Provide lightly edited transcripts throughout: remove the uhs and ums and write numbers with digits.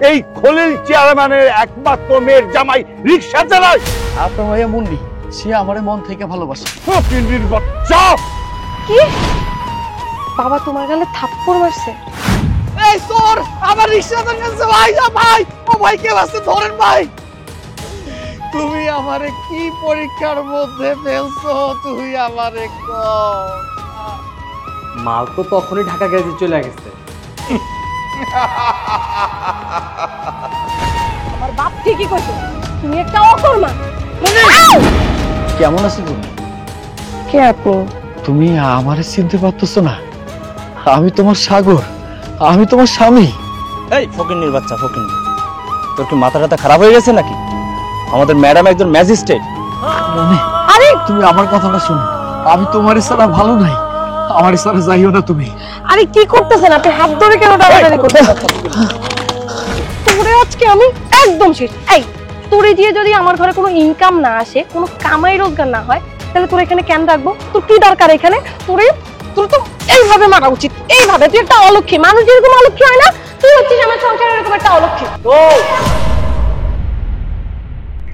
এই খলিল চেয়ারম্যানের একমাত্র মেয়ের জামাই রিক্সা চালায়? আপনার ভাইয়া মুন্নি, সে আমারে মন থেকে ভালোবাসে। ফকিন্নির বাচ্চা! কি বাবা তোমার গালে থাপ্পড় মারছে? এই চোর আমার রিকশাটা নিয়েছে ভাই। ভাই ও ভাই কে আছে ধরেন ভাই। তুমি আমারে কি পরীক্ষার মধ্যে ফেলছো? তুই আমারে মাল তো তখনই ঢাকা গ্যারেজে চলে গেছে। আমার বাপ ঠিকই কইছে, তুমি একটা অকর্মা। কেমন আছো তুমি? কে আপনি? তুমি আমারে চিনতে পারতেছো না? আমি তোমার সাগর, আমি তোমার স্বামী। এই ফকিন্নির বাচ্চা ফকিন্নি, তোর কি মাথা টাথা খারাপ হয়ে গেছে নাকি? আমাদের ম্যাডাম একজন ম্যাজিস্ট্রেট। মনে আরে তুমি আমার কথাটা শোনো, আমি তোমার ছাড়া ভালো নাই, আমার ছাড়া যাইও না তুমি। আরে কি করতেছেন আপনি? হাত ধরে কেন টানাটানি করতেছেন? তোরে আজকে আমি একদম শেষ। এই তোরে দিয়ে যদি আমার ঘরে কোনো ইনকাম না আসে, কোনো কামাই রোজগার না হয়, তাহলে তোর এখানে কেন রাখবো? তোর কি দরকার এখানে? তোর তো এইভাবে মারা উচিত, এইভাবে। তুই একটা অলক্ষী মানুষ, যেরকম অলক্ষী হয় না, তুই হচ্ছিস আমার সংসারের এরকম একটা অলক্ষী।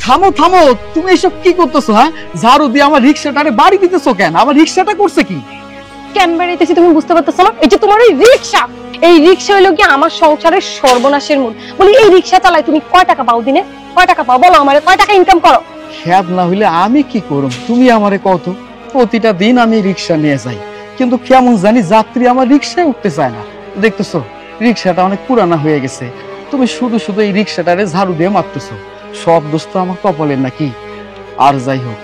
থামো থামো, তুমি এসব কি করতেছো? হ্যাঁ, ঝাড়ু দিয়ে আমার রিক্সাটারে বাড়ি দিতেছো কেন? আমার রিক্সাটা করছে কি? কেন বেড়াইতেছি তুমি বুঝতে পারতেছো না? এই যে তোমার ওই রিক্সা, এই রিক্সা হইলো কি আমার সংসারের সর্বনাশের মূল। বলি এই রিক্সা চালায় তুমি কয় টাকা পাও দিনে? কয় টাকা পাও বলো আমারে, কয় টাকা ইনকাম করো? খেয়াল না হইলে আমি কি করব? তুমি আমারে কত? প্রতিটা দিন আমি রিক্সা নিয়ে যাই, কিন্তু কেমন জানি যাত্রী আমার রিক্সায় উঠতে চায় না। দেখতেছো রিক্সাটা অনেক পুরানা হয়ে গেছে, তুমি শুধু শুধু এই রিক্সাটারে ঝাড়ু দিয়ে মারতেছো। সব দোষ তো আমার কপালের নাকি? আর যাই হোক,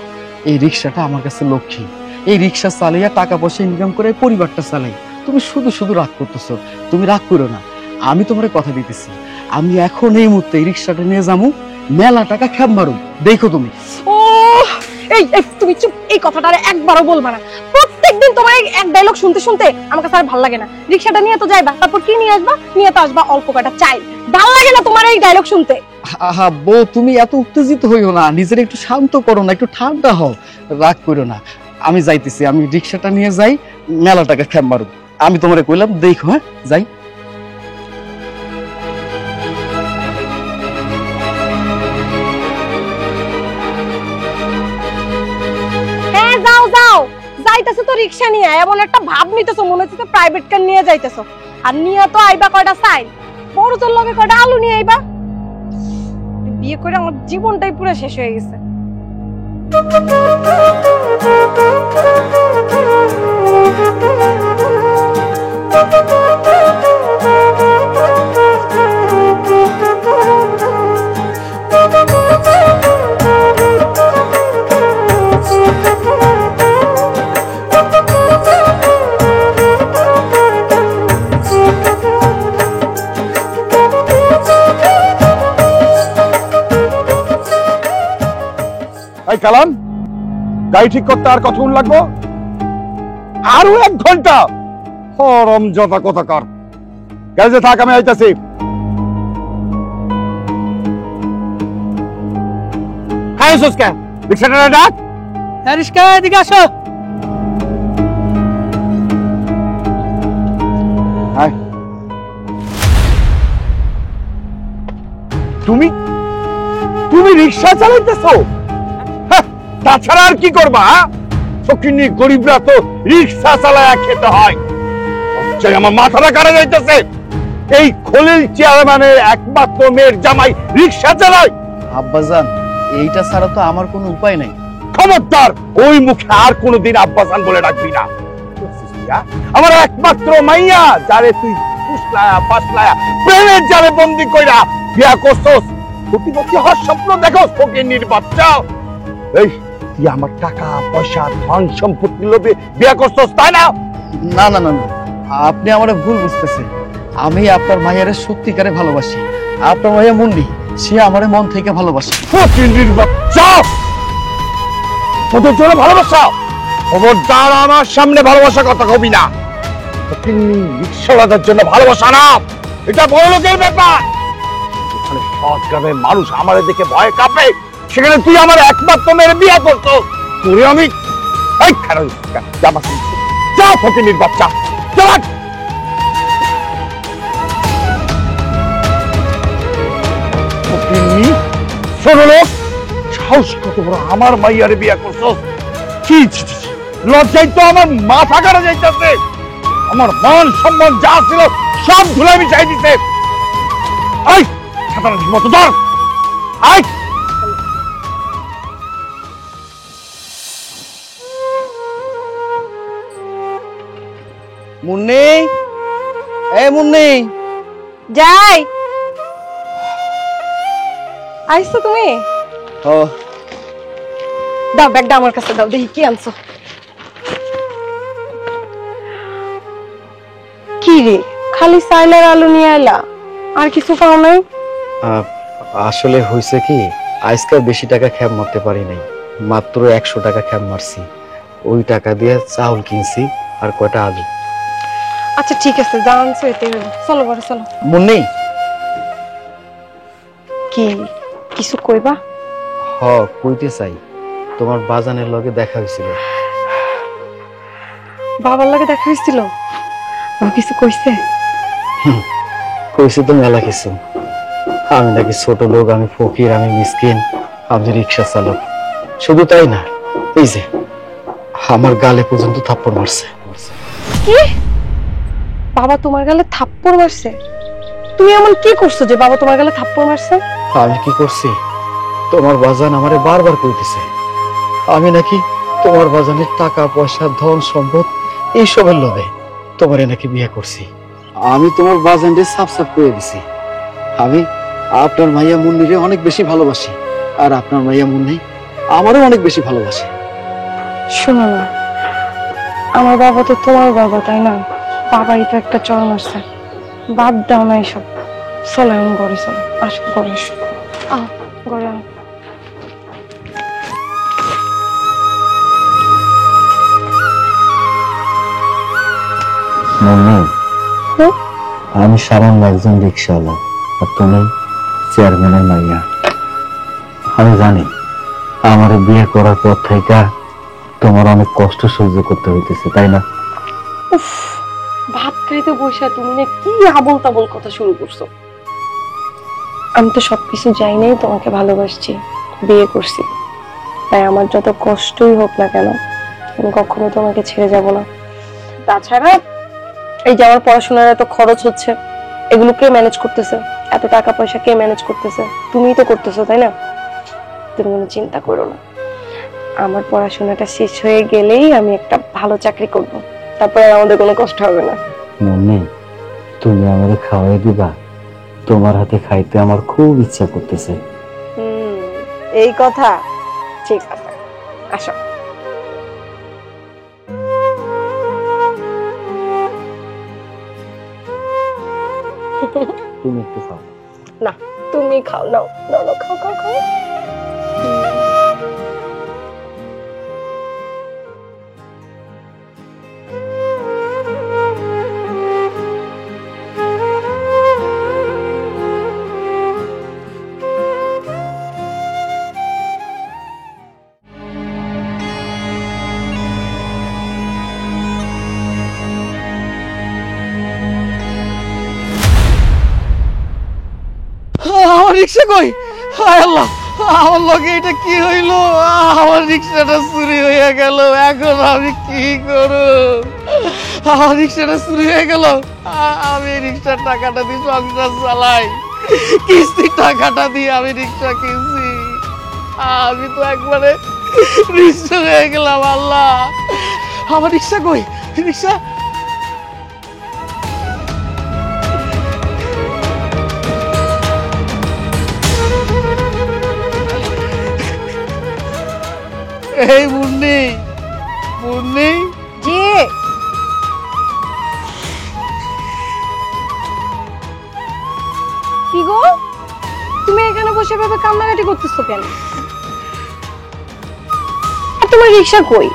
এই রিক্সাটা আমার কাছে লক্ষ্মী। এই রিক্সা চালাইয়া টাকা পয়সা ইনকাম করে পরিবারটা চালাই। তুমি শুধু শুধু রাগ করতেছো। তুমি রাগ করো না, আমি তোমার কথা দিতেছি, আমি এখন এই মুহূর্তে এই রিক্সাটা নিয়ে যাবো, মেলা টাকা খ্যাপ মারুম, দেখো তুমি। ও এই তুমি চুপ, এই কথাটা আর একবারও বলবা না। প্রত্যেকদিন তোমার এই এক ডায়লগ শুনতে শুনতে আমার কাছে আর ভালো লাগে না। রিক্সাটা নিয়ে তো যাইবা, তারপর কি নিয়ে আসবা? নিয়ে তো আসবা অল্প কটা চাই। ভালো লাগে না তোমার এই ডায়লগ শুনতে। আহা বউ, তুমি এত উত্তেজিত হইও না, নিজের একটু শান্ত করো না, একটু ঠান্ডা হও, রাগ করো না। আমি যাইতেছি, আমি রিক্সাটা নিয়ে যাই, মেলা টাকা খ্যাপ মারুম। আমি তোমারে কইলাম, দেখো। হ্যাঁ, যাই। হ্যাঁ যাও যাও, যাইতেছো তো রিক্সা নিয়ে, এমন একটা ভাব নিতেছো মনে হচ্ছে প্রাইভেট কার নিয়ে যাইতেছো। আর নিয়ে তো আইবা কয়টা চাই, বড় তোর লগে কয়টা আলু নিয়ে আইবা। বিয়ে করে আমার জীবনটাই পুরো শেষ হয়ে গেছে। এই কালাম, গাড়ি ঠিক করতে আর কতক্ষণ লাগবো? আরো 1 ঘন্টা? হরম জতা কথাকার, গ্যারেজে থাক, আমি আইতাছি। হ্যাঁ সুস্কা, রিক্সাটা ডাক। হ্যাঁ, রিক্সা এদিকে আসো। হ্যাঁ, তুমি তুমি রিক্সা চালাইতেছো? তাছাড়া আর কি করবা? ফকিন্নি গরিবরা তো রিক্সা চালায়া খেতে হয়। আমার মাথাটা কাটা যাইতেছে। এই খলিল চেয়ারম্যানের একমাত্র মেয়ের জামাই রিক্সা চালায়? আব্বাজান, এইটা ছাড়া তো আমার কোনো উপায় নাই। খবরদার, ওই মুখে আর কোনোদিন আব্বাজান বলে ডাকবি না। আমার একমাত্র মাইয়া, যারে তুই ফুসলায়া ফাসলায়া প্রেমের জালে বন্দি কইরা বিয়া করছস, কোটিপতি হওয়ার স্বপ্ন দেখোস, ফকিন্নির বাচ্চা। এই তুই আমার টাকা পয়সা ধন সম্পত্তি লোভে বিয়া করছস, তাই না? না না না না, আপনি আমারে ভুল বুঝতেছেন। আমি আপনার মায়ের সত্যিকারে ভালোবাসি। আপনার মাইয়া মুন্নি, সে আমারে মন থেকে ভালোবাসে। ফকিন্নির বাচ্চা, তোদের জন্য ভালোবাসা? খবরদার আমার সামনে ভালোবাসা কথা কবি না। ফকিন্নি রিক্সাওয়ালাদের জন্য ভালোবাসা না, এটা বড় লোকের ব্যাপার। এখানে সৎ গ্রামের মানুষ আমাদের দেখে ভয় কাঁপে, সেখানে তুই আমার একমাত্র মেয়ের বিয়ে করতো। তুই আমি এই খারাপ জামা যা, ফকিন্নির বাচ্চা যা। সাহস কত বড়, আমার মাইয়ারে বিয়া করছস? কি ছি, ছি, ছি। লজ্জায় তো আমার মাথা কাটা যাইতেছে। আমার মান সম্মান যা ছিল সব ধুলাই মিশাই দিছে। আই ছাতার মতো ধর, আই মুন্নি, এই মুন্নি, যাই। আইছো তুমি? ও দাও ব্যাগটা আমার কাছে দাও, দেখি কি আনছো। কি রে, খালি সাইলার আলু নিয়ে এলা, আর কিছু পাও নাই? আসলে হয়েছে কি, আজকাল বেশি টাকা খ্যাপ মারতে পারি নাই, মাত্র 100 টাকা খ্যাপ মারছি। ওই টাকা দিয়ে চাউল কিনছি আর কয়টা আলু। আচ্ছা ঠিক আছে, যা আনছো এতে হইলো। চলো বড় চলো। মুন্নি, কি কিছু কইবা? কইতে চাই, তোমার বাজানের লগে দেখা হয়েছিল। বাবার লাগে দেখা হয়েছিল? ও কিছু কইছে? কইছে তো মেলা কিছু। আমি নাকি ছোট লোক, আমি ফকির, আমি মিসকিন, আমি রিক্সা চালক। শুধু তাই না, এই যে আমার গালে পর্যন্ত থাপ্পড় মারছে। কি? বাবা তোমার গালে থাপ্পড় মারছে? তুমি এমন কি করছো যে বাবা তোমার গালে থাপ্পড় মারছে? আমি কি করছি? তোমার বাজান আমারে বারবার কইতেছে আমি নাকি তোমার বাজানের টাকা পয়সা ধন সম্পদ এইসবের লোভে তোমারে নাকি বিয়ে করছি। আমি তোমার বাজানকে সাফ সাফ করে দিছি, আমি আপনার মাইয়া মুন্নিরে অনেক বেশি ভালোবাসি, আর আপনার মাইয়া মুন্নি আমারও অনেক বেশি ভালোবাসে। শোনো না, আমার বাবা তো তোমার বাবা, তাই না? বাবাই তো একটা চরম আসছে, বাদ দাও না এসব। চলো এখন ঘরে চলো, আসো ঘরে এসো। আহ ঘরে আও। আমি সাধারণ একজন রিক্সাওয়ালা, আর তুমি চেয়ারম্যানের মাইয়া। আমি জানি আমার বিয়ে করার পর থেকে তোমার অনেক কষ্ট সহ্য করতে হইতেছে, তাই না? উফ, ভাত খাইতে বসে তুমি না কি আবল তাবল কথা শুরু করছো। আমি তো সবকিছু যাই নাই, তোমাকে ভালোবাসছি, বিয়ে করছি, তাই আমার যত কষ্টই হোক না কেন আমি কখনো তোমাকে ছেড়ে যাব না। তাছাড়া এই যে আমার পড়াশোনার এত খরচ হচ্ছে, এগুলো কে ম্যানেজ করতেছে? এত টাকা পয়সা কে ম্যানেজ করতেছে? তুমিই তো করতেছো, তাই না? তুমি কোনো চিন্তা করো না, আমার পড়াশোনাটা শেষ হয়ে গেলেই আমি একটা ভালো চাকরি করব, তারপরে আর আমাদের কোনো কষ্ট হবে না। মনে তুমি আমারে খাওয়াই দিবা? তোমার হাতে খাইতে আমার খুব ইচ্ছা করতেছে। এই কথা, ঠিক আছে, আসো। তুমি একটু খাও। না তুমি খাও, নাও নাও নাও, খাও খাও খাও। আমার রিক্সা কই? হায় আল্লাহ, আমার লগে এটা কি হইলো? আমার রিক্সাটা চুরি হয়ে গেল, এখন আমি কি করব? আমার রিক্সাটা চুরি হয়ে গেল, আমি রিক্সার টাকাটা দিয়ে সংসার চালাই, কিস্তির টাকাটা দিয়ে আমি রিক্সা কিনছি। আমি তো একবারে রিক্সা হয়ে গেলাম। আল্লাহ, আমার রিক্সা কই? রিক্সা এই মুন্নি, মুন্নি, জি কি গো, তুমি এখানে বসে ভাবে কান্নাকাটি করতেছো কেন? আর তোমার রিক্সা কই?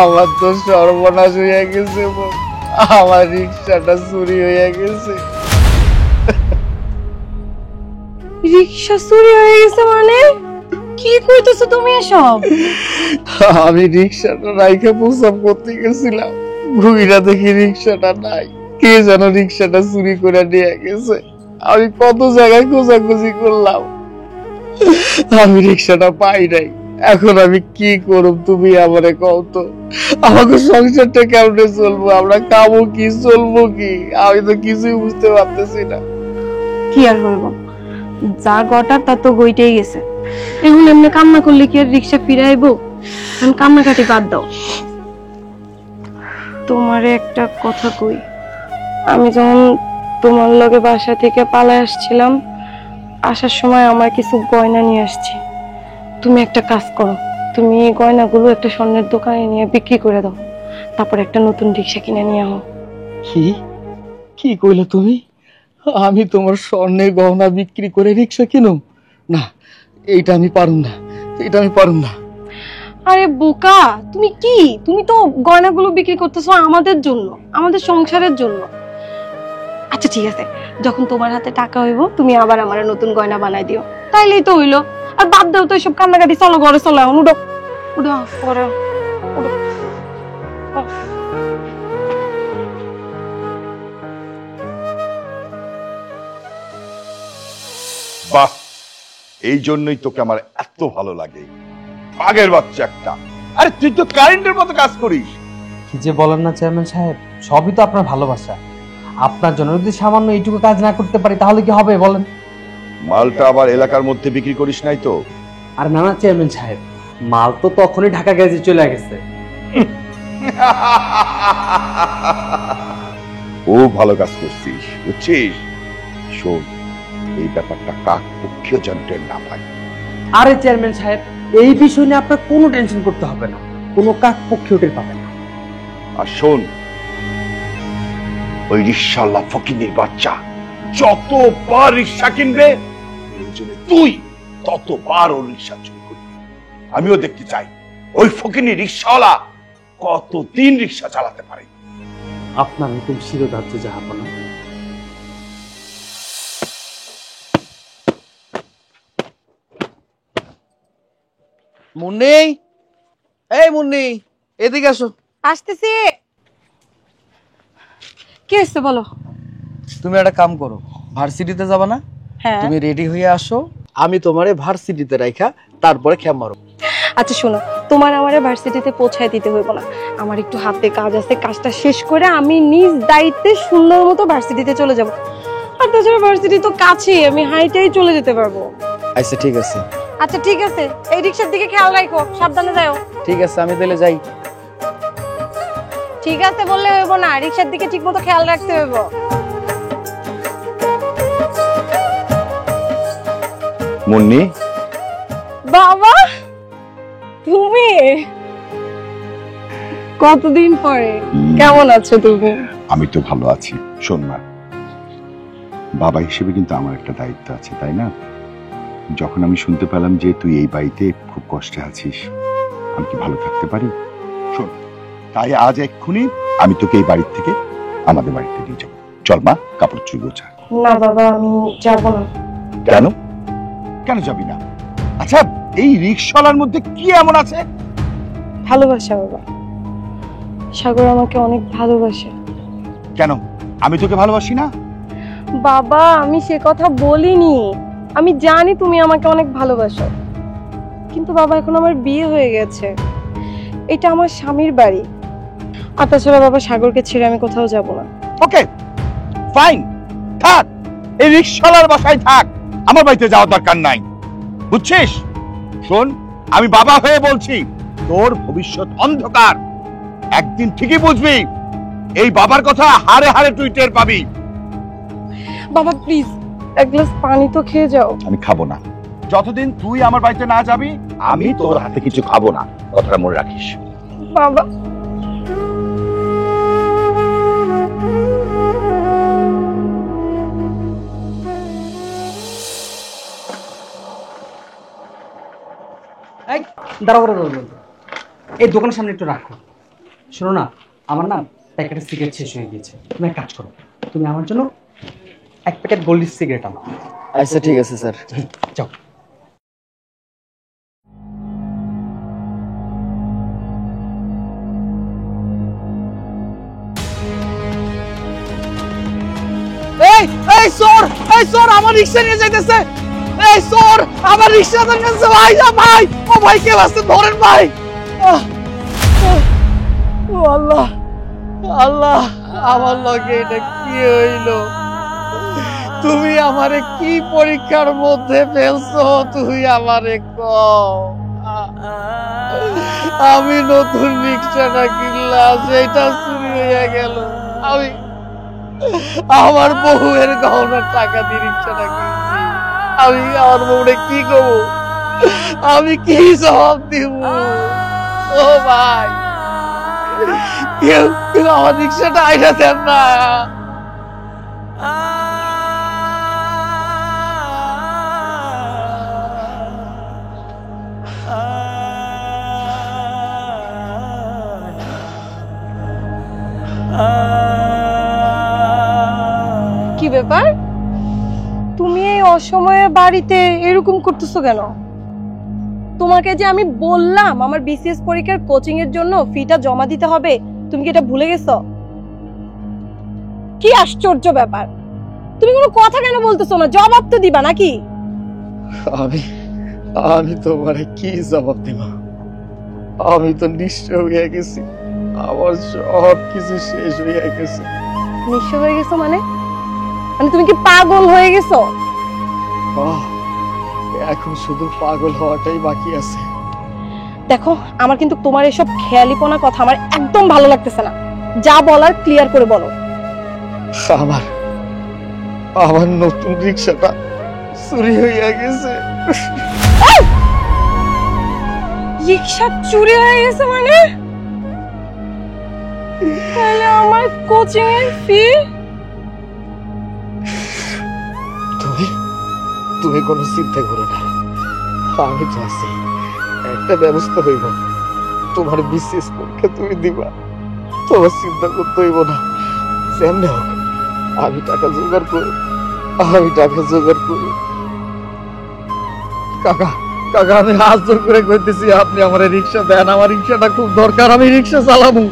আমার তো সর্বনাশ হয়ে গেছে, আমার রিক্সাটা চুরি হয়ে গেছে। রিক্সা চুরি হয়ে গেছে মানে? কি কইতেছো তুমি এসব? আমি রিক্সাটা রাইখে প্রস্রাব করতে গেছিলাম, ঘুইরা দেখি রিক্সাটা নাই, কে যেন রিক্সাটা চুরি করে নিয়ে গেছে। আমি কত জায়গায় খোঁজাখুঁজি করলাম, আমি রিক্সাটা পাই নাই, এখন আমি কি করব তুমি আমারে কও তো। আমাকে সংসারটা কেমনে চলবো, আমরা খাবো কি, চলবো কি, আমি তো কিছুই বুঝতে পারতেছি না। কি আর হইব, যা গটার তা তো গইতেই গেছে। এখন এমনি কান্না করলে কি আর রিক্সা ফিরাইবো? এখন কান্নাকাটি বাদ দাও। তোমারে একটা কথা কই, আমি যখন তোমার লগে বাসা থেকে পালায় আসছিলাম, আসার সময় আমার কিছু গয়না নিয়ে আসছি। তুমি একটা কাজ করো, তুমি এই গয়নাগুলো একটা স্বর্ণের দোকানে নিয়ে বিক্রি করে দাও, তারপর একটা নতুন রিক্সা কিনে নিয়ে আও। কি কি কইলে তুমি? আমি তোমার স্বর্ণের গহনা বিক্রি করে রিক্সা কিনুম? না, এইটা আমি পারুম না, এটা আমি পারুম না। আরে বোকা, তুমি তো গয়নাগুলো বিক্রি করতেছো আমাদের জন্য, আমাদের সংসারের জন্য। আচ্ছা ঠিক আছে, যখন তোমার হাতে টাকা হইব তুমি আবার আমার নতুন গয়না বানাই দিও, তাইলেই তো হইলো। আর বাদ দাও তো এইসব কান্নাকাটি, চলো ঘরে চলো। এখন উঠো উঠো ঘরে উঠো। বাহ, এই জন্যই তোকে আমার এত ভালো লাগে, বাঘের বাচ্চা একটা। আরে তুই তো কারেন্টের মতো কাজ করিস। কি যে বলেন না চেয়ারম্যান সাহেব, সবই তো আপনার ভালোবাসা। আপনার জন্য যদি সামান্য এইটুকু কাজ না করতে পারি তাহলে কি হবে বলেন? মালটা আবার এলাকার মধ্যে বিক্রি করিস নাই তো? আর না না চেয়ারম্যান সাহেব, মাল তো তখনই ঢাকা গ্যারেজে চলে গেছে। ও ভালো কাজ করছিস, বুঝছিস? শোন, এই ব্যাপারটা কাক পক্ষীয় যন্ত্রের না পায়। আরে চেয়ারম্যান সাহেব, এই বিষয় নিয়ে আপনার কোনো টেনশন করতে হবে না, কোনো কাক পক্ষী ওটের পাবে না। আর শোন, ওই রিক্সাওয়ালা ফকিনীর বাচ্চা যতবার রিক্সা কিনবে, প্রয়োজনে তুই ততবার ওর রিক্সা চুরি করবি। আমিও দেখতে চাই ওই ফকিনী রিক্সাওয়ালা কতদিন রিক্সা চালাতে পারে। আপনার হুকুম শিরোধার্য জাহাপনা। মুন্নি, এই মুন্নি, এদিকে আসো। আসতেছি। কি হয়েছে বলো? তুমি একটা কাম করো, ভার্সিটিতে যাবা না? হ্যাঁ। তুমি রেডি হয়ে আসো, আমি তোমারে ভার্সিটিতে রাইখা তারপরে খেপ মারো। আচ্ছা শোনো, তোমার আমার ভার্সিটিতে পৌঁছায় দিতে হইব না, আমার একটু হাতে কাজ আছে, কাজটা শেষ করে আমি নিজ দায়িত্বে সুন্দর মতো ভার্সিটিতে চলে যাব। আর তাছাড়া ভার্সিটি তো কাছেই, আমি হাইটেই চলে যেতে পারবো। আচ্ছা ঠিক আছে। আচ্ছা ঠিক আছে, এই রিক্সার দিকে খেয়াল রাখো, সাবধানে যাও। ঠিক আছে, আমি তাহলে যাই। ঠিক আছে বললে হইব না, রিক্সার দিকে ঠিক মতো খেয়াল রাখতে হইব। মুন্নি, বাবা তুমি, কতদিন পরে, কেমন আছো তুমি? আমি তো ভালো আছি। শোন না, বাবা হিসেবে কিন্তু আমার একটা দায়িত্ব আছে, তাই না? যখন আমি শুনতে পেলাম যে তুই এই বাড়িতে খুব কষ্টে আছিস, আমি কি ভালো থাকতে পারি? শোন, তাই আজ এক্ষুনি আমি তোকে এই বাড়ির থেকে আমাদের বাড়িতে নিয়ে যাবো। চল মা, কাপড় চুরি গোছা। না বাবা, আমি যাব না। কেন কেন যাবি না? আচ্ছা, এই রিক্সাওয়ালার মধ্যে কি এমন আছে? ভালোবাসা বাবা, সাগর আমাকে অনেক ভালোবাসে। কেন আমি তোকে ভালোবাসি না? বাবা আমি সে কথা বলিনি, আমি জানি তুমি আমাকে অনেক ভালোবাসো, কিন্তু বাবা এখন আমার বিয়ে হয়ে গেছে, এটা আমার স্বামীর বাড়ি। আর তাছাড়া বাবা, সাগরকে ছেড়ে আমি কোথাও যাব না। ওকে ফাইন, থাক, এই রিক্সাওয়ালার বাসায় থাক, আমার বাড়িতে যাওয়ার দরকার নাই, বুঝছিস? শোন, আমি বাবা হয়ে বলছি, তোর ভবিষ্যৎ অন্ধকার। একদিন ঠিকই বুঝবি, এই বাবার কথা হারে হারে তুই টের পাবি। বাবা প্লিজ এক গ্লাস পানি তো খেয়ে যাও। আমি খাবো না, যতদিন তুই আমার বাড়িতে না যাবি আমি তোর হাতে কিছু খাবো না, কথাটা মনে রাখিস। বাবা এই দাঁড়াও দাঁড়াও দাঁড়াও, এই দোকানের সামনে একটু রাখো। শোনো না, আমার না প্যাকেটের সিগারেট শেষ হয়ে গিয়েছে, তুমি এক কাজ করো, তুমি আমার জন্য এক প্যাকেট গোল্ডিস সিগারেট আনো। আচ্ছা ঠিক আছে স্যার। যাও। এই এই চোর, এই চোর আমার রিকশা নিয়ে যাইতেছে। এই চোর আমার রিকশা ধরেছে ভাই, ভাই ও ভাই কে আছে ধরেন ভাই। ও আল্লাহ, আল্লাহ আমার লগে এটা কি হইলো? তুমি আমারে কি পরীক্ষার মধ্যে ফেলছো? তুই আমারে কও। আমি নতুন রিকশাটা কিনলাম, সেটা চুরি হয়ে গেল। আমি আমার বউয়ের গহনার টাকা দিয়ে রিকশাটা কিনছি। আমি আমার বউরে কি করবো? আমি কি জবাব দিব? ও ভাই, কেউ কেউ আমার রিকশাটা আইনা দেন না। কি ব্যাপার, তুমি এই অসময়ে বাড়িতে এরকম করতেছো কেন? তোমাকে যে আমি বললাম আমার বিসিএস পরীক্ষার কোচিং এর জন্য ফিটা জমা দিতে হবে, তুমি কি এটা ভুলে গেছো? কি আশ্চর্য ব্যাপার, তুমি কোনো কথা কেন বলতেছো না? জবাব তো দিবা নাকি? আমি আমি তোমারে কি জবাব দিব? আমি তো নিঃস্ব হয়ে গেছি, আমার সব কিছু শেষ হয়ে গেছে। নিঃস্ব হয়ে গেছো মানে? মানে তুমি কি পাগল হয়ে গেছো? এখন শুধু পাগল হওয়াটাই বাকি আছে। দেখো, আমার কিন্তু তোমার এসব খেয়ালিপনা কথা আমার একদম ভালো লাগতেছে না। যা বলার ক্লিয়ার করে বলো। আমার আমার নতুন রিকশাটা চুরি হয়ে গেছে। রিকশা চুরি হয়ে গেছে মানে? তাহলে আমার কোচিং এর ফি? তুমি তুমি কোনো চিন্তা করো না, আমি তো আছি, একটা ব্যবস্থা হইব। তোমার বিশেষ পরীক্ষা তুমি দিবা, তোমার চিন্তা করতে হইব না। যেমনি হোক আমি টাকা জোগাড় করি, আমি টাকা জোগাড় করি। কাকা কাকা, আমি হাত জোর করে কইতেছি, আপনি আমার রিকশা দেন, আমার রিকশাটা খুব দরকার, আমি রিকশা চালাবো।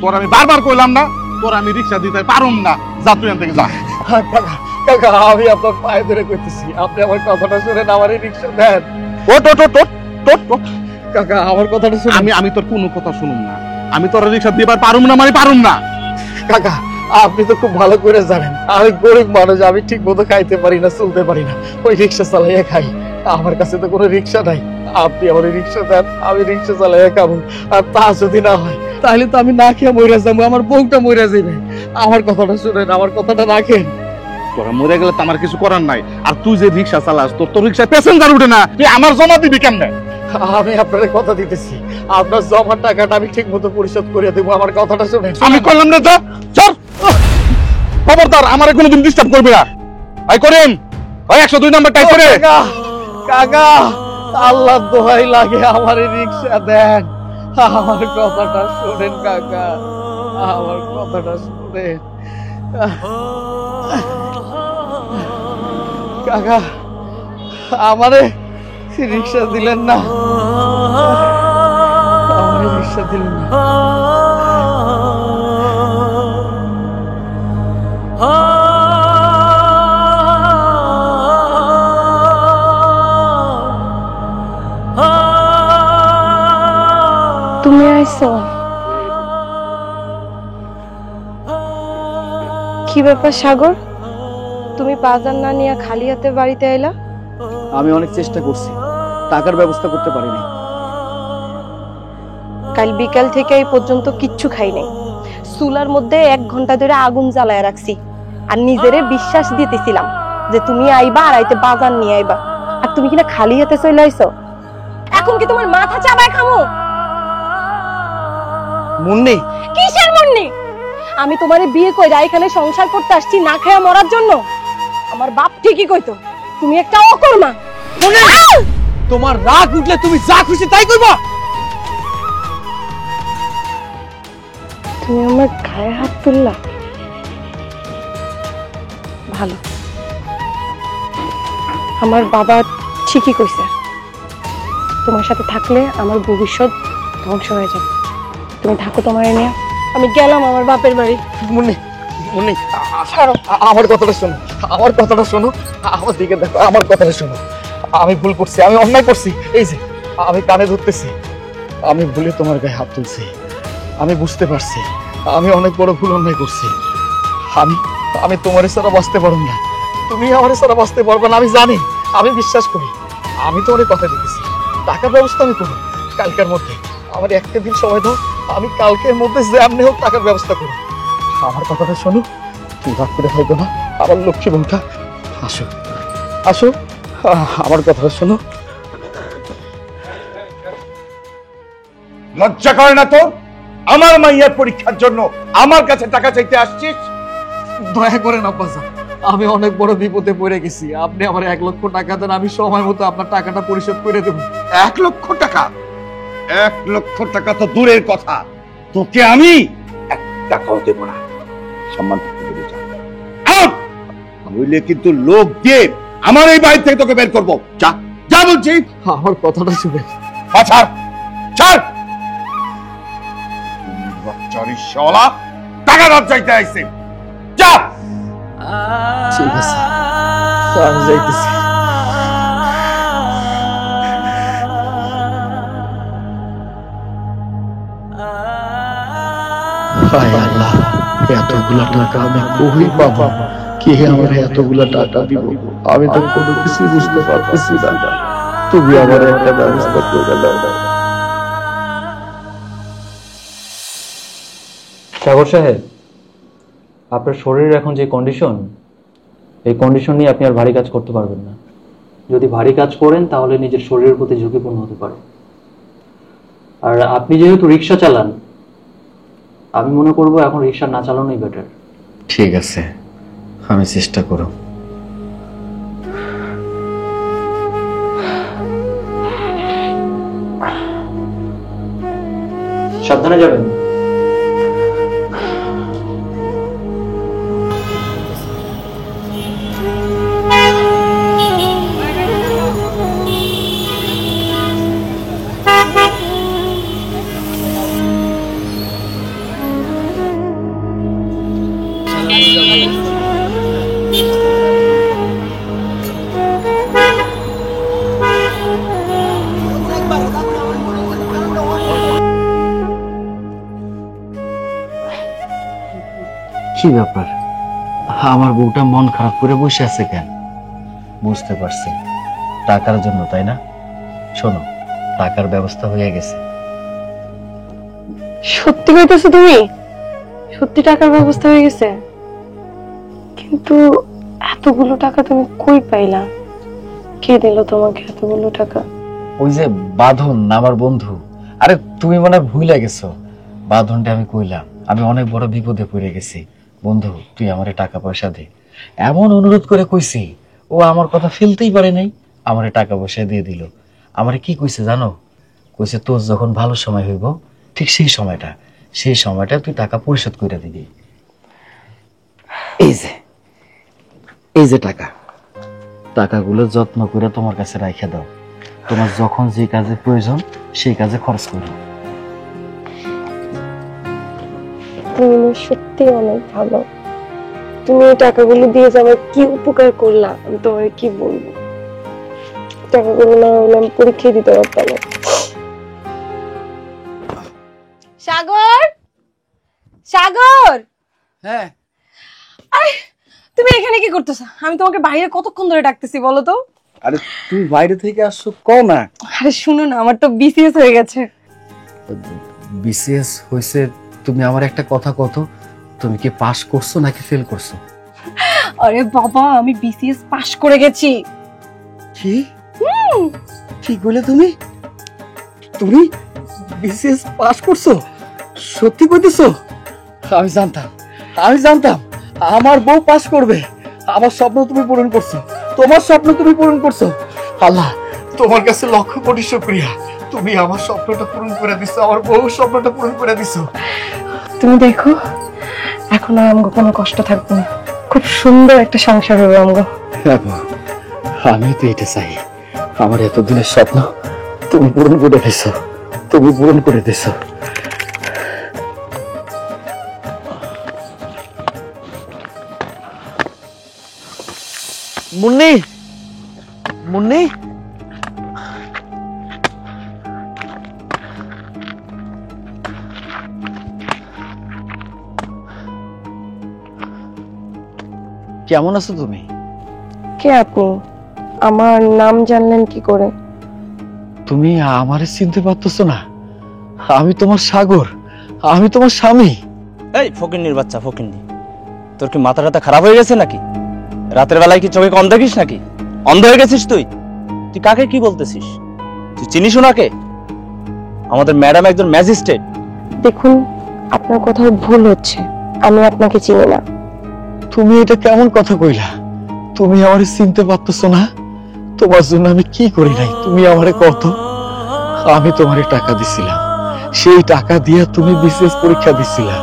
তোর আমি বারবার কইলাম না তোর আমি রিকশা দিতে পারুম না, যা তুই এখান থেকে যা। কাকা কাকা, আমি আপনার পায়ে ধরে কইতেছি, আপনি আমার কথাটা শুনেন, আমার রিকশা দেন। ওট ওট ওট ওট ওট। কাকা আমার কথাটা শুনুন। আমি তোর কোনো কথা শুনুম না, আমি তোর রিকশা দিবার পারুম না মানে পারুম না। কাকা আপনি তো খুব ভালো করে জানেন আমি গরিব মানুষ, আমি ঠিক মতো খাইতে পারি না, চলতে পারি না, ওই রিকশা চালাইয়া খাই। আমার কাছে তো কোনো রিকশা নাই, আপনি আমার রিকশা দেন, আমি রিকশা চালাইয়া খাবো। আর তা যদি না হয় তাহলে তো আমি না খেয়ে মরে যাবো, আমার বউটা মরে যাবে। আমার কথাটা শুনেন, আমার কথাটা রাখেন। তোরা মরে গেলে তো আমার কিছু করার নাই। আর তুই যে রিকশা চালাস, তোর রিকশায় প্যাসেঞ্জার উঠে না, তুই আমার জমা দিবি কেমনে? আমি আপনার কথা দিতেছি, আপনার জমার টাকাটা আমি ঠিক মতো পরিশোধ করে দেবো, আমার কথাটা শুনেন। আমি করলাম না তো চল। খবরদার আমারে কোনোদিন ডিস্টার্ব করবি না। আই করিম ওই 102 নাম্বার টাইপ করে। কাকা কাকা, আল্লাহ দোহাই লাগে আমার রিকশা দেন, আমার কথাটা শুনেন কাকা, আমার কথাটা শুনেন। কাকা আমারে রিকশা দিলেন না, আমারে রিকশা দিলেন না। তুমি আইছো? কি ব্যাপার সাগর, তুমি বাজার না নিয়ে খালি হাতে বাড়িতে আইলা? আমি অনেক চেষ্টা করছি, টাকার ব্যবস্থা করতে পারিনি। কাল বিকাল থেকে এই পর্যন্ত কিচ্ছু খাই নাই। চুলার মধ্যে 1 ঘন্টা ধরে আগুন জ্বালায় রাখছি, আর নিজেরে বিশ্বাস দিতেছিলাম যে তুমি আইবা আর আইতে বাজার নিয়ে আইবা, আর তুমি কিনা খালি হাতে চলে আইছো। এখন কি তোমার মাথা চাবায় খামো? মুন্নি, কিসের মুন্নি? আমি তোমারে বিয়ে কইরা এখানে সংসার করতে আসছি না খেয়ে মরার জন্য? আমার বাপ ঠিকই কইতো তুমি একটা অকর্মা। তোমার রাগ উঠলে তুমি যা খুশি তাই করবা। তুমি আমার গায়ে হাত তুললা? ভালো, আমার বাবা ঠিকই কইছে, তোমার সাথে থাকলে আমার ভবিষ্যৎ ধ্বংস হয়ে যাবে। তুমি থাকো তোমার নিয়ে, আমি গেলাম আমার বাপের বাড়ি। মুন্নি মুন্নি, আমার কথাটা শোনো, আমার কথাটা শোনো, আমার দিকে দেখো, আমার কথাটা শোনো। আমি ভুল করছি, আমি অন্যায় করছি। এই যে আমি কানে ধরতেছি, আমি ভুলে তোমার গায়ে হাত তুলছি। আমি বুঝতে পারছি আমি অনেক বড় ভুল অন্যায় করছি। আমি আমি তোমার ছাড়া বাঁচতে পারব না, তুমি আমার ছাড়া বাঁচতে পারবে না, আমি জানি, আমি বিশ্বাস করি। আমি তোমার কথা দিতেছি, টাকার ব্যবস্থা আমি করবো কালকের মধ্যে। আমার একটা দিন সময় দাও, আমি কালকের মধ্যে যেমনি হোক টাকার ব্যবস্থা করবো। আমার কথাটা শোনো, তুমি রাগ করে হয়তো না, আমার লক্ষ্মী বউটা। আসো আসো, আমার কথাটা শোনো। লজ্জা করে না তোর? আমার মাইয়ার পরীক্ষার জন্য আমার কাছে টাকা চাইতে আসছিস? দয়া করেন আব্বাজান, আমি অনেক বড় বিপদে পড়ে গেছি। আপনি আমার 1 লক্ষ টাকা দেন, আমি সময় মতো আপনার টাকাটা পরিশোধ করে দেবো। 1 লক্ষ টাকা? 1 লক্ষ টাকা তো দূরের কথা, তোকে আমি 1 টাকাও দেব না। সম্মান থেকে বেরিয়ে যা। আউট! নইলে কিন্তু লোক দিয়ে আমার এই বাড়ি থেকে তোকে বের করবো। যা যা বলছি। আমার কথাটা শুনে ছাড় ছাড়। চরিশলা টাকা দাম চাইতে আইছে। যা। ঠিক আছে, আমি যাইতেছি। হায় আল্লাহ, এতগুলা টাকা আমি কই পাবো? কে আমার এতগুলা টাকা দিব? আমি তো কোনো কিছু বুঝতে পারতেছি না। তুমি আমার একটা ব্যবস্থা করে দাও। সাগর সাহেব, আপনার শরীরের এখন যে কন্ডিশন, এই কন্ডিশন নিয়ে আপনি আর ভারী কাজ করতে পারবেন না। যদি ভারী কাজ করেন তাহলে নিজের শরীরের প্রতি ঝুঁকিপূর্ণ হতে পারে। আর আপনি যেহেতু রিক্সা চালান, আমি মনে করবো এখন রিক্সা না চালানোই বেটার। ঠিক আছে, আমি চেষ্টা করব। সাবধানে যাবেন। কি ব্যাপার, আমার বউটা মন খারাপ করে বসে আছে কেন? বুঝতে পারছি, টাকার জন্য, তাই না? শোনো, টাকার ব্যবস্থা হয়ে গেছে। সত্যি কইতেছো তুমি? সত্যি টাকার ব্যবস্থা হয়ে গেছে? কিন্তু এতগুলো টাকা তুমি কই পাইলা? কে দিল তোমাকে এতগুলো টাকা? ওই যে বাঁধন, আমার বন্ধু। আরে তুমি মনে হয় ভুলে গেছো, বাঁধনটা আমি কইলাম। আমি অনেক বড় বিপদে পড়ে গেছি, বন্ধু তুই আমারে টাকা পয়সা দে। এমন অনুরোধ করে কইছি, ও আমার কথা ফেলতেই পারে নাই, আমারে টাকা পয়সা দিয়ে দিল। আমারে কি কইছে জানো? কইছে তোর যখন ভালো সময় হইব, ঠিক সেই সময়টা তুই টাকা পরিশোধ করে দিবি। এই যে টাকাগুলো যত্ন করে তোমার কাছে রাইখা দাও। তোমার যখন যে কাজে প্রয়োজন সেই কাজে খরচ করো। তুমি সত্যি অনেক ভালো। তুমি এই টাকাগুলো দিয়ে যে আমার কি উপকার করলা, আমি তোমার কি বলবো। টাকাগুলো না হলে আমি পরীক্ষা দিতে পারতাম না। সাগর, সাগর, হ্যাঁ, আরে তুমি এখানে কি করতেছো? আমি তোমাকে বাইরে কতক্ষণ ধরে ডাকতেছি বলো তো। আরে তুমি বাইরে থেকে আসছো, কও না। আরে শুনো না, আমার তো বিসিএস হয়ে গেছে। বিসিএস হয়েছে? তুমি আমার একটা কথা কত, তুমি কি পাস করছো নাকি ফেল করছো? আরে বাবা, আমি বিসিএস পাশ করে গেছি। কি কি বলে তুমি? তুমি বিসিএস পাস করছো? সত্যি কইতেছো? আমি জানতাম আমার বউ পাস করবে। আমার স্বপ্ন তুমি পূরণ করছো, তোমার স্বপ্ন তুমি পূরণ করছো। আল্লাহ, তোমার কাছে লক্ষ কোটি শুকরিয়া। তুমি আমার স্বপ্নটা পূরণ করে দিছো, আমার বউ স্বপ্নটা পূরণ করে দিছো। তুমি দেখো, এখন আর আমাকে কোনো কষ্ট থাকবে না, খুব সুন্দর একটা সংসার হবে আমাকে। আমি তো এটা চাই, আমার এতদিনের স্বপ্ন তুমি পূরণ করে দিছো, তুমি পূরণ করে দিছো। মুন্নি, মুন্নি, কেমন আছো তুমি? কে আপনি? আমার নাম জানলেন কি করে? তুমি আমারে চিনতে পারতেছো না? আমি তোমার সাগর, আমি তোমার স্বামী। এই ফকিন্নির বাচ্চা ফকিন্নি, তোর কি মাথা টাথা খারাপ হয়ে গেছে নাকি? রাতের বেলায় কি চোখে কম দেখিস নাকি? অন্ধ হয়ে গেছিস তুই? তুই কাকে কি বলতেছিস? তুই চিনিস ওনাকে? আমাদের ম্যাডাম একজন ম্যাজিস্ট্রেট। দেখুন, আপনার কোথাও ভুল হচ্ছে, আমি আপনাকে চিনি না। তুমি এটা কেমন কথা কইলা? তুমি আমারে চিনতে পারতেছো না? তোমার জন্য আমি কি করি নাই তুমি আমারে কত? আমি তোমারে টাকা দিছিলাম, সেই টাকা দিয়ে তুমি বিসিএস পরীক্ষা দিছিলা।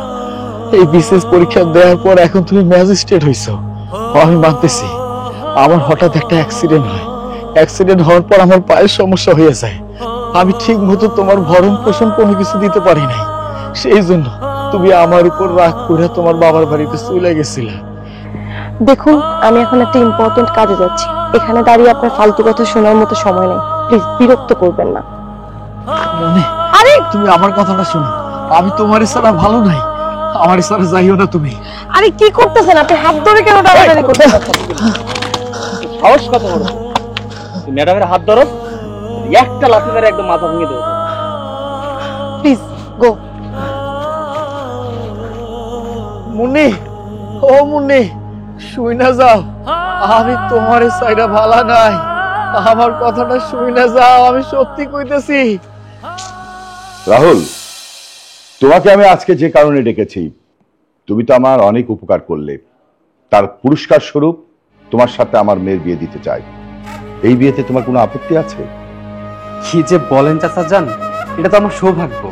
এই বিসিএস পরীক্ষা দেওয়ার পর এখন তুমি ম্যাজিস্ট্রেট হইছো। আমি মানতেছি আমার হঠাৎ একটা অ্যাক্সিডেন্ট হয়, অ্যাক্সিডেন্ট হওয়ার পর আমার পায়ের সমস্যা হয়ে যায়। আমি ঠিক মতো তোমার ভরণ পোষণ কোনো কিছু দিতে পারি নাই, সেই জন্য তুমি আমার উপর রাগ করে তোমার বাবার বাড়িতে চলে গেছিলা। দেখুন, আমি এখন একটা ইম্পর্টেন্ট কাজে যাচ্ছি, এখানে দাঁড়িয়ে আপনার ফালতু কথা শোনার মতো সময় নেই, প্লিজ বিরক্ত করবেন না। মনে আরে তুমি আমার কথাটা শোনো, আমি তোমার ছাড়া ভালো নাই, আমার ছাড়া যাইও না তুমি। আরে কি করতেছেন আপনি? হাত ধরে কেন টানাটানি করতেছেন? সাহস কত বড়! তুই ম্যাডামের হাত ধরো, একটা লাথি মেরে একদম মাথা ভেঙে দেবো। প্লিজ গো। মুন্নি, ও মুন্নি, শুই না যাও, আমি তোমার সাইডা ভালো নাই, আমার কথাটা শুই না যাও, আমি সত্যি কইতেছি। রাহুল, তোমাকে আমি আজকে যে কারণে ডেকেছি, তুমি তো আমার অনেক উপকার করলে, তার পুরস্কার স্বরূপ তোমার সাথে আমার মেয়ের বিয়ে দিতে চাই। এই বিয়েতে তোমার কোনো আপত্তি আছে? কি যে বলেন চাচা যান, এটা তো আমার সৌভাগ্য।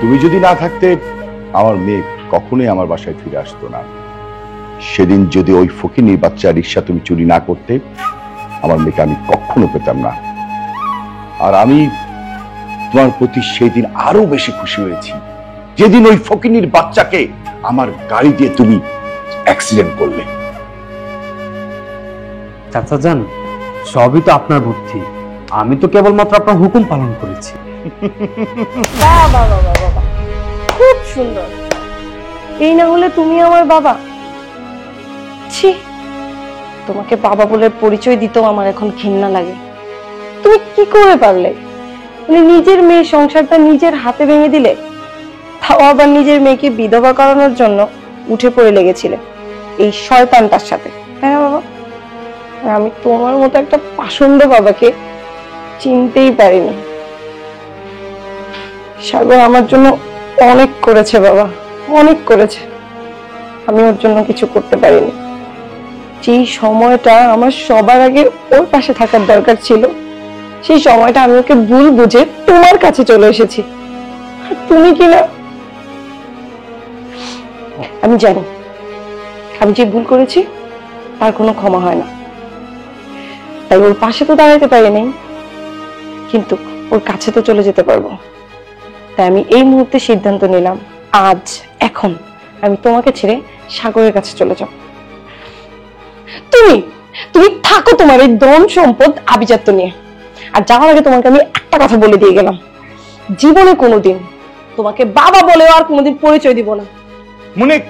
তুমি যদি না থাকতে আমার মেয়ে কখনোই আমার বাসায় ফিরে আসতো না। সেদিন যদি ওই ফকিনীর বাচ্চা রিক্সা তুমি চুরি না করতে, আমার মেয়েকে আমি কখনো পেতাম না। আর আমি তোমার প্রতি সেদিন আরো বেশি খুশি হয়েছি যেদিন ওই ফকিনীর বাচ্চাকে আমার গাড়ি দিয়ে তুমি অ্যাক্সিডেন্ট করলে। চাচা যান, সবই তো আপনার বুদ্ধি, আমি তো কেবলমাত্র আপনার হুকুম পালন করেছি। বাহ বাহ বাহ বাহ বাহ, খুব সুন্দর। এই না হলে তুমি আমার বাবা? ছি, তোমাকে বাবা বলে পরিচয় দিতেও আমার এখন ঘৃণা লাগে। তুমি কি করে পারলে? মানে নিজের মেয়ের সংসারটা নিজের হাতে ভেঙে দিলে, তাও আবার নিজের মেয়েকে বিধবা করানোর জন্য উঠে পড়ে লেগেছিলে এই শয়তানটার সাথে, তাই না বাবা? আর আমি তোমার মতো একটা পাষণ্ড বাবাকে চিনতেই পারিনি। সাগর আমার জন্য অনেক করেছে বাবা, অনেক করেছে, আমি ওর জন্য কিছু করতে পারিনি। যেই সময়টা আমার সবার আগে ওর পাশে থাকার দরকার ছিল, সেই সময়টা আমি ওকে ভুল বুঝে তোমার কাছে চলে এসেছি। আর তুমি কি না, আমি জানি আমি যে ভুল করেছি তার কোনো ক্ষমা হয় না, তাই ওর পাশে তো দাঁড়াতে পারি নাই, কিন্তু ওর কাছে তো চলে যেতে পারবো। তাই আমি এই মুহূর্তে সিদ্ধান্ত নিলাম, আজ এখন আমি তোমাকে ছেড়ে সাগরের কাছে চলে যাব। তুমি তুমি থাকো তোমার এই ধন সম্পদ আভিজাত্য নিয়ে। আর যাওয়ার আগে তোমাকে আমি একটা কথা বলে দিয়ে গেলাম, জীবনে কোনোদিন তোমাকে বাবা বলেও আর কোনোদিন পরিচয় দিব না। মুনিক,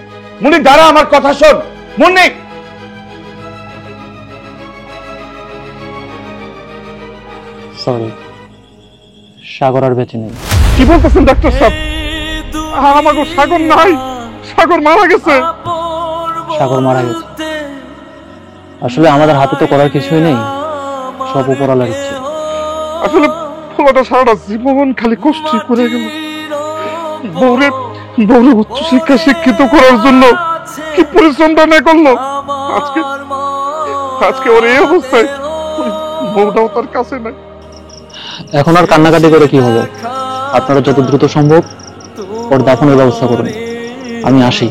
মুনিক দাঁড়া, আমার কথা শোন। মুনিক, সরি, সাগর আর বেঁচে নেই। কি বলতেছেন ডাক্তার সাহেব? আমাকে সাগর নাই, সাগর মারা গেছে। সাগর মারা গেছে। আসলে আমাদের হাতে তো করার কিছুই নেই, সব উপরওয়ালার ইচ্ছে। আসলে ফলাটা সারাটা জীবন খালি কষ্ট করে গেল। বউরে বউরে উচ্চ শিক্ষা শিক্ষিত করার জন্য কি পরিশ্রমটা না করলো, আজকে আজকে ওর এই অবস্থায়, বউটাও তার কাছে নাই। এখন আর কান্নাকাটি করে কি হবে? আপনারা যত দ্রুত সম্ভব ওর দাফনের ব্যবস্থা করুন। আমি আসি।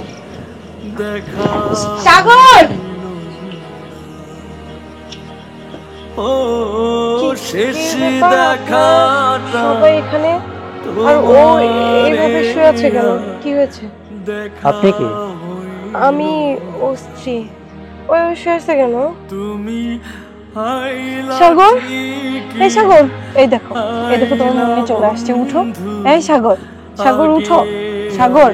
সাগর, সবাই এখানে আর ও এইভাবে শুয়ে আছে কেন? কি হয়েছে? আপনি কি? আমি ও স্ত্রী। ও শুয়ে আছে কেন? সাগর, এই সাগর, এই দেখো তোমার মনে চলে আসছে, উঠো। এই সাগর, সাগর উঠো। সাগর,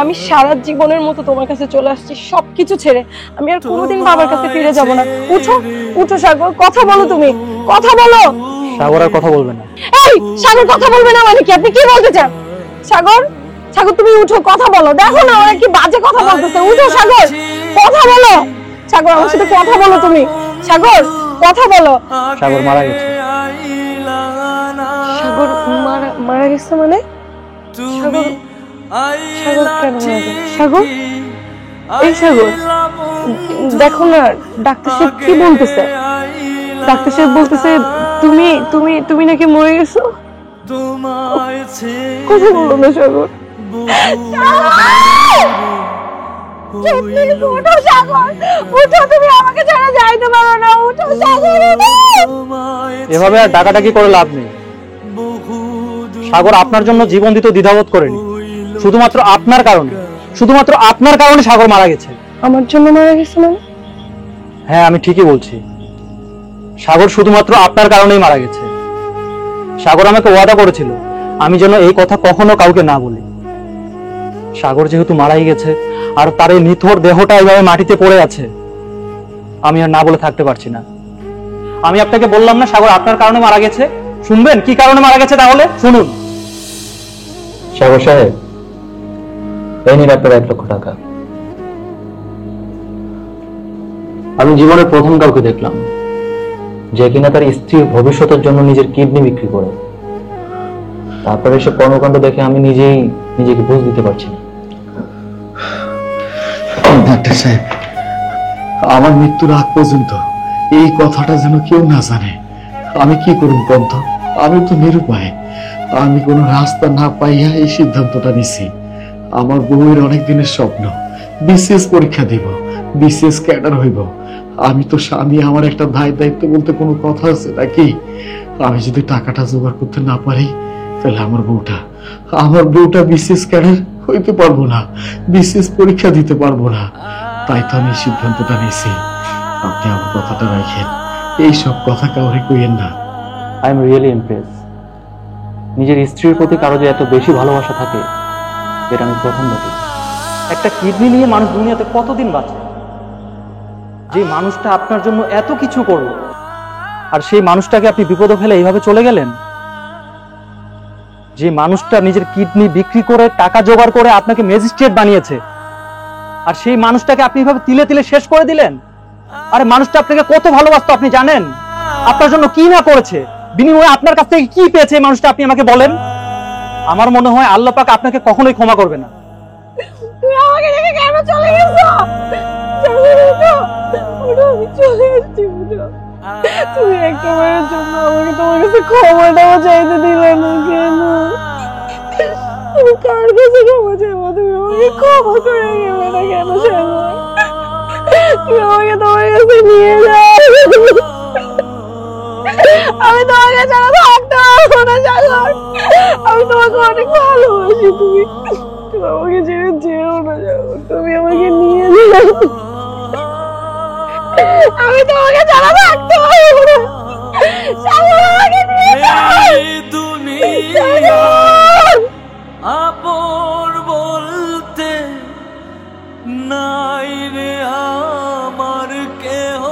আমি সারা জীবনের মতো তোমার কাছে চলে আসছি, সবকিছু ছেড়ে। আমি আর কোনোদিন বাবার কাছে ফিরে যাব না। উঠো, উঠো সাগর, কথা বলো, তুমি কথা বলো। সাগর আর কথা বলবে না। এই সাগর, কথা বলবে না মানে কি? আপনি কি বলতে চান? সাগর, সাগর তুমি উঠো, কথা বলো। দেখো না ওরা কি বাজে কথা বলতেছে। উঠো সাগর, কথা বলো। সাগর, আমার সাথে কথা বলো তুমি। সাগর, কথা বলো। সাগর মারা গেছে। সাগর মারা গেছে মানে? সাগর, সাগর কেন মারা গেছে? সাগর, এই সাগর, দেখো না ডাক্তার সাহেব কি বলতেছে। ডাক্তার সাহেব বলতেছে তুমি তুমি তুমি নাকি মরে গেছো। কথা বলো না সাগর। উঠো সাগর, উঠো, তুমি আমাকে ছাড়া যাইতে পারো না। উঠো সাগর, এভাবে আর ডাকাডাকি করে লাভ নেই। সাগর আপনার জন্য জীবন দিতে দ্বিধাবোধ করেনি, শুধুমাত্র আপনার কারণে, শুধুমাত্র আপনার কারণে সাগর মারা গেছে। আমার জন্য মারা গেছে মানে? হ্যাঁ, আমি ঠিকই বলছি। সাগর শুধুমাত্র আপনার কারণেই মারা গেছে। সাগর আমাকে ওয়াদা করেছিল আমি যেন এই কথা কখনো কাউকে না বলি। সাগর যেহেতু মারাই গেছে আর তার এই নিথর দেহটা এইভাবে মাটিতে পড়ে আছে, আমি আর না বলে থাকতে পারছি না। আমি আপনাকে বললাম না সাগর আপনার কারণে মারা গেছে? শুনবেন কি কারণে মারা গেছে? তাহলে শুনুন। সাগর সাহেব, এই নিন আপনার 1 লক্ষ টাকা। আমি জীবনের প্রথম কাউকে দেখলাম যে কিনা তার স্ত্রীর ভবিষ্যতের জন্য নিজের কিডনি বিক্রি করে। তারপরে সে কর্মকাণ্ড দেখে আমি নিজেকে বুঝ দিতে পারছি না। ডাক্তার সাহেব, আমার মৃত্যুর আগ পর্যন্ত এই কথাটা যেন কেউ না জানে। আমি কি করুন কন্ত? আমি তো নিরুপায়। আমি কোনো রাস্তা না পাইয়া এই সিদ্ধান্তটা নিছি। আমার বউয়ের অনেক দিনের স্বপ্ন, বিসিএস পরীক্ষা দিব, বিসিএস ক্যাডার হইব। আমি তো স্বামী, আমার একটা দায়িত্ব বলতে কোনো কথা আছে নাকি? আমি যদি টাকাটা জোগাড় করতে না পারি তাহলে আমার বউটা বিসিএস ক্যাডার হইতে পারবো না, বিসিএস পরীক্ষা দিতে পারবো না। তাই তো আমি সিদ্ধান্তটা নিয়েছি। আপনি আমার কথাটা রাখেন, এইসব কথা কাউরে কইেন না। I am really Impress. নিজের স্ত্রীর প্রতি কারো যে এত বেশি ভালোবাসা থাকে এটা আমি প্রথম দেখি। একটা কিডনি নিয়ে মানুষ দুনিয়াতে কতদিন বাঁচে? যে মানুষটা আপনার জন্য এত কিছু করলো আর সেই মানুষটাকে আপনি বিপদে ফেলে এইভাবে চলে গেলেন। যে মানুষটা নিজের কিডনি বিক্রি করে টাকা জোগাড় করে আপনাকে ম্যাজিস্ট্রেট বানিয়েছে, আর সেই মানুষটাকে আপনি এইভাবে তিলে তিলে শেষ করে দিলেন। আরে মানুষটা আপনাকে কত ভালোবাসতো আপনি জানেন? আপনার জন্য কি না করেছে, বিনিময়ে আপনার কাছ থেকে কি পেয়েছে এই মানুষটা আপনি আমাকে বলেন। আমার মনে হয় আল্লাহ পাক আপনাকে কখনোই ক্ষমা করবে না। তুমি আমাকে রেখে কেন চলে গেছো? আমি চলে এসেছি। তুমি একবারের জন্য আমাকে তোমার কাছে ক্ষমাটাও চাইতে দিলে না কেন? আমি কার কাছে ক্ষমা চাইবো? তুমি আমাকে ক্ষমা করে গেলে না কেন? তুমি আমাকে তোমার কাছে নিয়ে যাও। আমি তোমাকে ছাড়া থাকতে পারবো না সাগর। আমি তোমাকে অনেক ভালোবাসি। তুমি আমাকে ছেড়ে যেও না সাগর, তুমি আমাকে নিয়ে যাও। আমি তোমাকে ছাড়া থাকতে পারবো না সাগর, আমাকে নিয়ে যাও। আপন বলতে নাই রে আমার কেহ,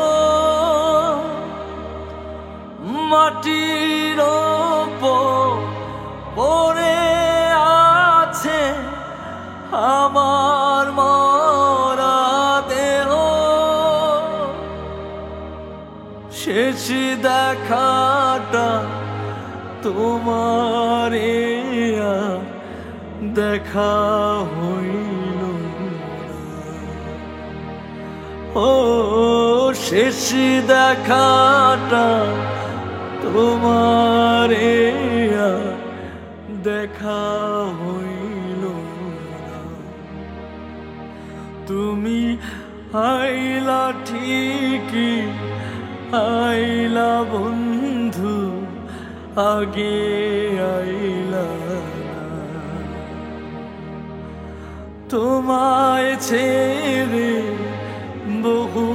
মাটির ওপর পড়ে আছে আমার মরা দেহ। শেষ দেখাটা তোমার দেখা হইল ও, শেষ দেখাটা তোমার দেখা হইল। তুমি আইলা ঠিকই আইলা বন্ধু, আগে আইলা তোমায় ছেড়ে বহু